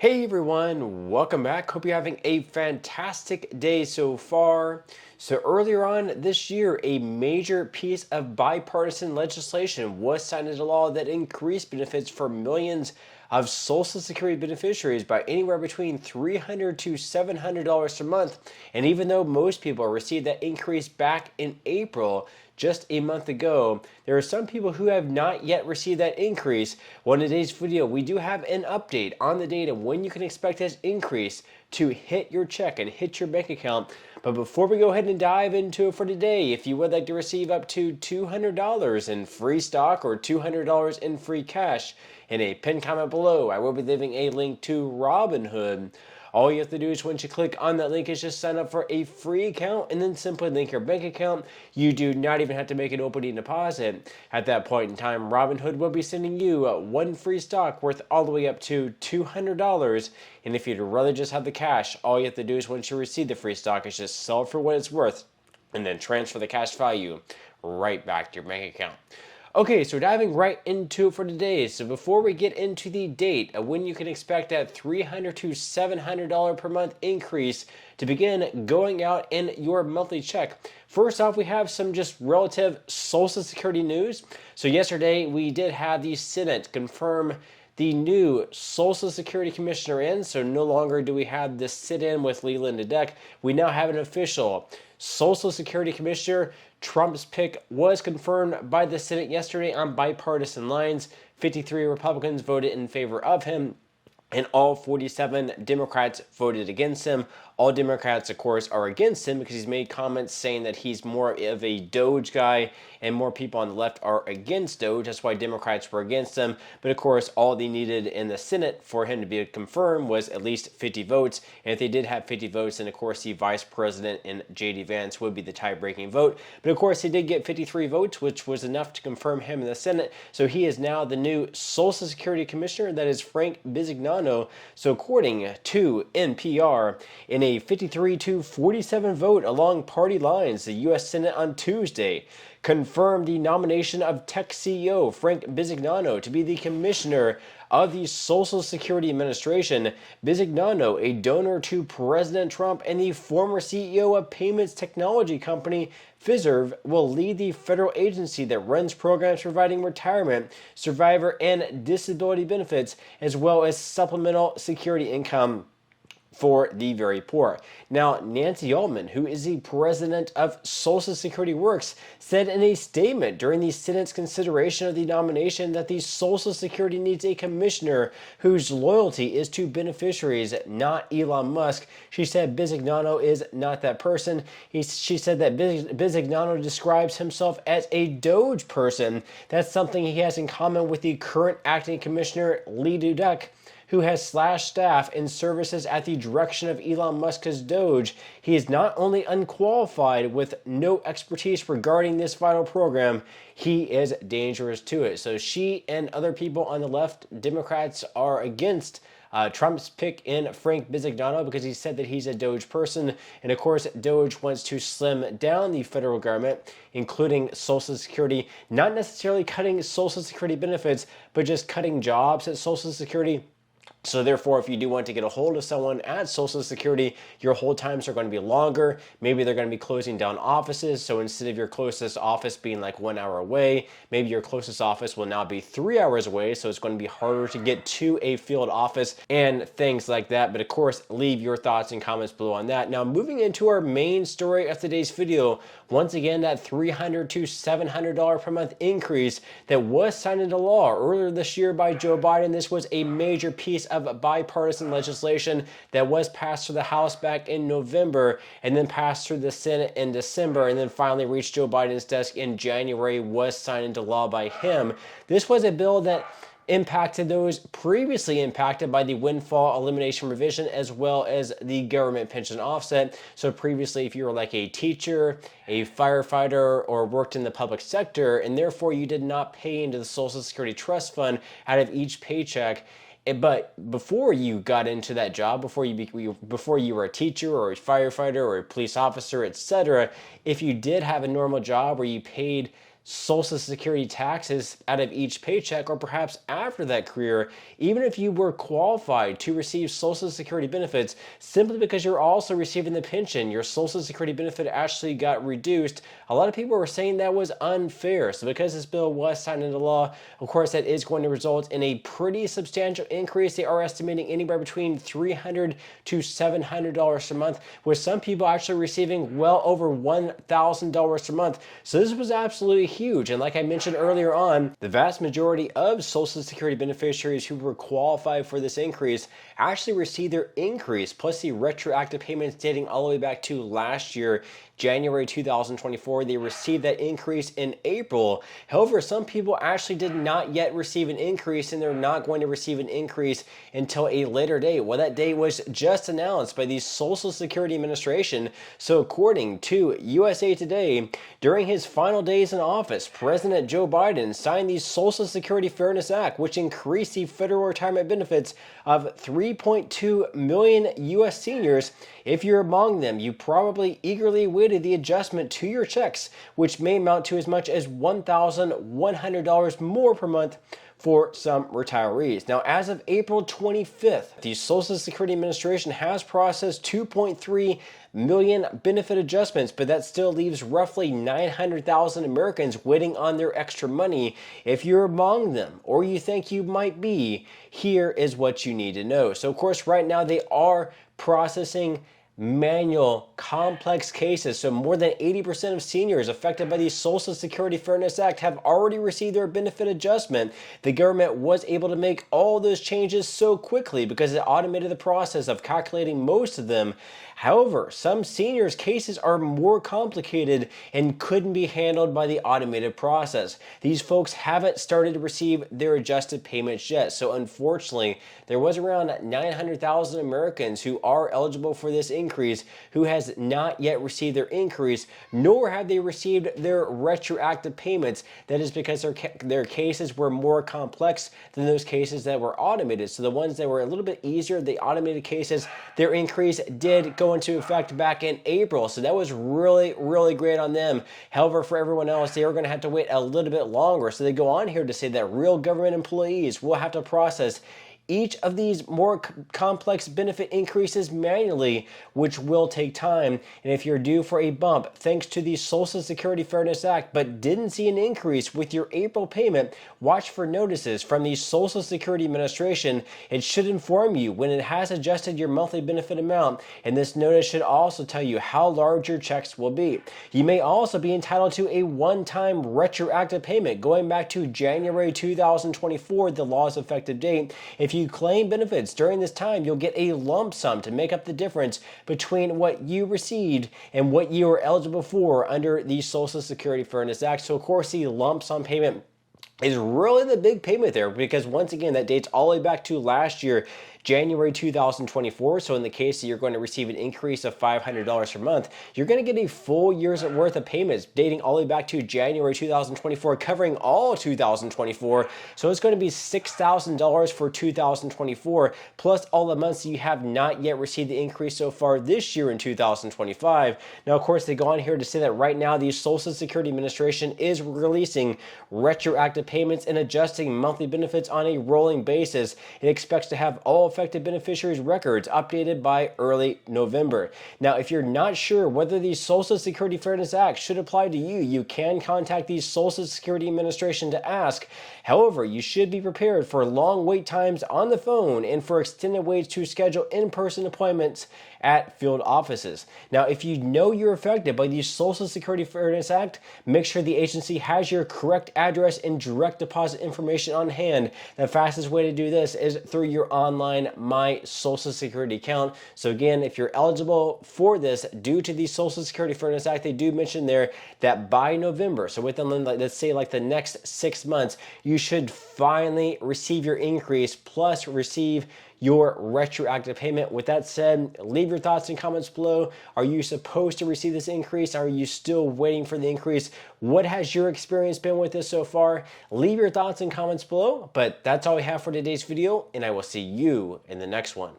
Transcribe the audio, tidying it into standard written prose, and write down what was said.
Hey everyone, welcome back. Hope you're having a fantastic day so far. So earlier on this year, a major piece of bipartisan legislation was signed into law that increased benefits for millions of Social Security beneficiaries by anywhere between $300 to $700 a month. And even though most people received that increase back in April, just a month ago, there are some people who have not yet received that increase. Well, in today's video, we do have an update on the date of when you can expect this increase to hit your check and hit your bank account. But before we go ahead and dive into it for today, if you would like to receive up to $200 in free stock or $200 in free cash, in a pinned comment below, I will be leaving a link to Robinhood. All you have to do is once you click on that link is just sign up for a free account and then simply link your bank account. You do not even have to make an opening deposit. At that point in time, Robinhood will be sending you one free stock worth all the way up to $200. And if you'd rather just have the cash, all you have to do is once you receive the free stock is just sell it for what it's worth and then transfer the cash value right back to your bank account. Okay, so diving right into it for today. So before we get into the date of when you can expect that $300 to $700 per month increase to begin going out in your monthly check, first off, we have some just relative Social Security news. So yesterday, we did have the Senate confirm the new Social Security Commissioner in, so no longer do we have this sit-in with Leland Deck. We now have an official Social Security Commissioner. Trump's pick was confirmed by the Senate yesterday on bipartisan lines. 53 Republicans voted in favor of him, and all 47 Democrats voted against him. All Democrats, of course, are against him because he's made comments saying that he's more of a Doge guy, and more people on the left are against Doge. That's why Democrats were against him. But of course, all they needed in the Senate for him to be confirmed was at least 50 votes. And if they did have 50 votes, then of course the vice president and J.D. Vance would be the tie-breaking vote. But of course, he did get 53 votes, which was enough to confirm him in the Senate. So he is now the new Social Security Commissioner. That is Frank Bisignano. So according to NPR, in a 53 to 47 vote along party lines, the U.S. Senate on Tuesday confirmed the nomination of tech CEO Frank Bisignano to be the commissioner of the Social Security Administration. Bisignano, a donor to President Trump and the former CEO of payments technology company Fiserv, will lead the federal agency that runs programs providing retirement, survivor, and disability benefits, as well as supplemental security income for the very poor. Now, Nancy Altman, who is the president of Social Security Works, said in a statement during the Senate's consideration of the nomination that the Social Security needs a commissioner whose loyalty is to beneficiaries, not Elon Musk. She said Bisignano is not that person. She said that Bisignano describes himself as a Doge person. That's something he has in common with the current acting commissioner, Lee Dudek, who has slashed staff and services at the direction of Elon Musk's Doge. He is not only unqualified with no expertise regarding this vital program, he is dangerous to it. So she and other people on the left, Democrats, are against Trump's pick in Frank Bisignano because he said that he's a Doge person. And of course, Doge wants to slim down the federal government, including Social Security, not necessarily cutting Social Security benefits, but just cutting jobs at Social Security. So therefore, if you do want to get a hold of someone at Social Security, your hold times are going to be longer. Maybe they're going to be closing down offices. So instead of your closest office being like 1 hour away, maybe your closest office will now be 3 hours away. So it's going to be harder to get to a field office and things like that. But of course, leave your thoughts and comments below on that. Now, moving into our main story of today's video, once again, that $300 to $700 per month increase that was signed into law earlier this year by Joe Biden. This was a major piece of bipartisan legislation that was passed through the House back in November and then passed through the Senate in December and then finally reached Joe Biden's desk in January, was signed into law by him. This was a bill that impacted those previously impacted by the windfall elimination revision as well as the government pension offset. So previously, if you were like a teacher, a firefighter, or worked in the public sector, and therefore you did not pay into the Social Security Trust Fund out of each paycheck, but before you got into that job, before you were a teacher or a firefighter or a police officer, etc., if you did have a normal job where you paid Social Security taxes out of each paycheck, or perhaps after that career, even if you were qualified to receive Social Security benefits, simply because you're also receiving the pension, your Social Security benefit actually got reduced. A lot of people were saying that was unfair. So because this bill was signed into law, of course, that is going to result in a pretty substantial increase. They are estimating anywhere between $300 to $700 a month, with some people actually receiving well over $1,000 a month. So this was absolutely huge. And like I mentioned earlier on, the vast majority of Social Security beneficiaries who were qualified for this increase actually received their increase plus the retroactive payments dating all the way back to last year, January 2024. They received that increase in April. However, some people actually did not yet receive an increase, and they're not going to receive an increase until a later date. Well, that date was just announced by the Social Security Administration. So according to USA Today, during his final days in office, President Joe Biden signed the Social Security Fairness Act, which increased the federal retirement benefits of 3.2 million U.S. seniors. If you're among them, you probably eagerly awaited the adjustment to your checks, which may amount to as much as $1,100 more per month for some retirees. Now, as of April 25th, the Social Security Administration has processed 2.3 million benefit adjustments, but that still leaves roughly 900,000 Americans waiting on their extra money. If you're among them, or you think you might be, here is what you need to know. So, of course, right now they are processing manual, complex cases. So more than 80% of seniors affected by the Social Security Fairness Act have already received their benefit adjustment. The government was able to make all those changes so quickly because it automated the process of calculating most of them. However, some seniors' cases are more complicated and couldn't be handled by the automated process. These folks haven't started to receive their adjusted payments yet. So unfortunately, there was around 900,000 Americans who are eligible for this increase who has not yet received their increase, nor have they received their retroactive payments. That is because their cases were more complex than those cases that were automated. So the ones that were a little bit easier, the automated cases, their increase did go into effect back in April. So that was really, really great on them. However, for everyone else, they are going to have to wait a little bit longer. So they go on here to say that real government employees will have to process each of these more complex benefit increases manually, which will take time. And if you're due for a bump thanks to the Social Security Fairness Act but didn't see an increase with your April payment, watch for notices from the Social Security Administration. It should inform you when it has adjusted your monthly benefit amount, and this notice should also tell you how large your checks will be. You may also be entitled to a one-time retroactive payment going back to January 2024, the law's effective date. If you claim benefits during this time, you'll get a lump sum to make up the difference between what you received and what you are eligible for under the Social Security Fairness Act. So, of course, the lump sum payment is really the big payment there, because once again, that dates all the way back to last year, January 2024. So in the case that you're going to receive an increase of $500 per month, you're going to get a full year's worth of payments dating all the way back to January 2024, covering all 2024. So it's going to be $6,000 for 2024, plus all the months you have not yet received the increase so far this year in 2025. Now, of course, they go on here to say that right now the Social Security Administration is releasing retroactive payments and adjusting monthly benefits on a rolling basis. It expects to have all affected beneficiaries' records updated by early November. Now, if you're not sure whether the Social Security Fairness Act should apply to you, you can contact the Social Security Administration to ask. However, you should be prepared for long wait times on the phone and for extended waits to schedule in-person appointments at field offices. Now, if you know you're affected by the Social Security Fairness Act, make sure the agency has your correct address and direct deposit information on hand. The fastest way to do this is through your online My Social Security account. So again, if you're eligible for this due to the Social Security Fairness Act, they do mention there that by November, so within, let's say, like the next 6 months, you should finally receive your increase plus receive your retroactive payment. With that said, leave your thoughts and comments below. Are you supposed to receive this increase? Are you still waiting for the increase? What has your experience been with this so far? Leave your thoughts and comments below. But that's all we have for today's video, and I will see you in the next one.